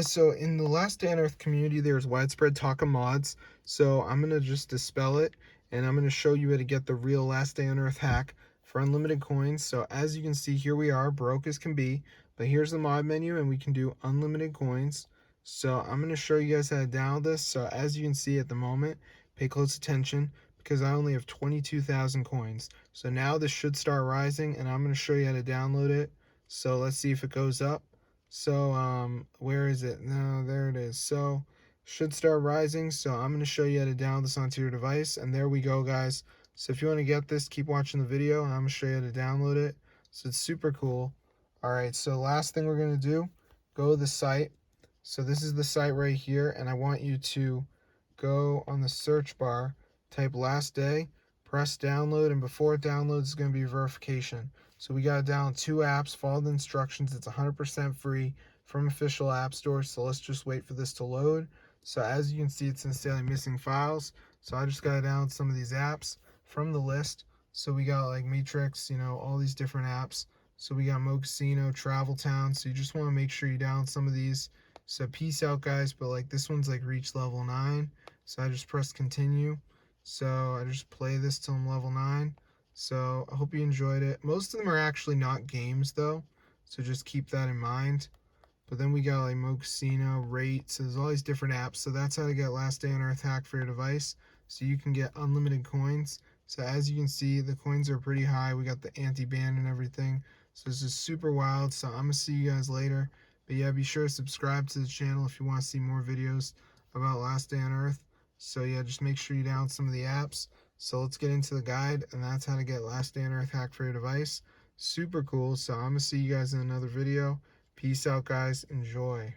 So in the Last Day on Earth community, there's widespread talk of mods. So I'm going to just dispel it, and I'm going to show you how to get the real Last Day on Earth hack for unlimited coins. So as you can see, here we are, broke as can be, but here's the mod menu and we can do unlimited coins. So I'm going to show you guys how to download this. So as you can see at the moment, pay close attention because I only have 22,000 coins. So now this should start rising, and I'm going to show you how to download it. So let's see if it goes up. So where is it? No, there it is. So should start rising. So I'm going to show you how to download this onto your device, and there we go, guys. So if you want to get this, keep watching the video and I'm going to show you how to download it. So it's super cool. All right, so last thing we're going to do, go to the site. So this is the site right here, and I want you to go on the search bar, type last day, press download, and before it downloads is going to be verification. So we got to download 2 apps, follow the instructions. It's 100% free from official app stores. So let's just wait for this to load. So as you can see, it's installing missing files. So I just got to download some of these apps from the list. So we got like Matrix, all these different apps. So we got Mo Casino, Travel Town. So you just want to make sure you download some of these. So peace out, guys. But like this one's like reach level 9. So I just press continue. So I just play this till I'm level 9. So I hope you enjoyed it. Most of them are actually not games though, so just keep that in mind. But then we got like Mo Casino, Rates, so there's all these different apps. So that's how to get Last Day on Earth hack for your device. So you can get unlimited coins. So as you can see, the coins are pretty high. We got the anti-ban and everything. So this is super wild. So I'm gonna see you guys later. But yeah, be sure to subscribe to the channel if you want to see more videos about Last Day on Earth. So yeah, just make sure you download some of the apps. So let's get into the guide, and that's how to get Last Day on Earth hack for your device. Super cool. So I'm gonna see you guys in another video. Peace out, guys. Enjoy.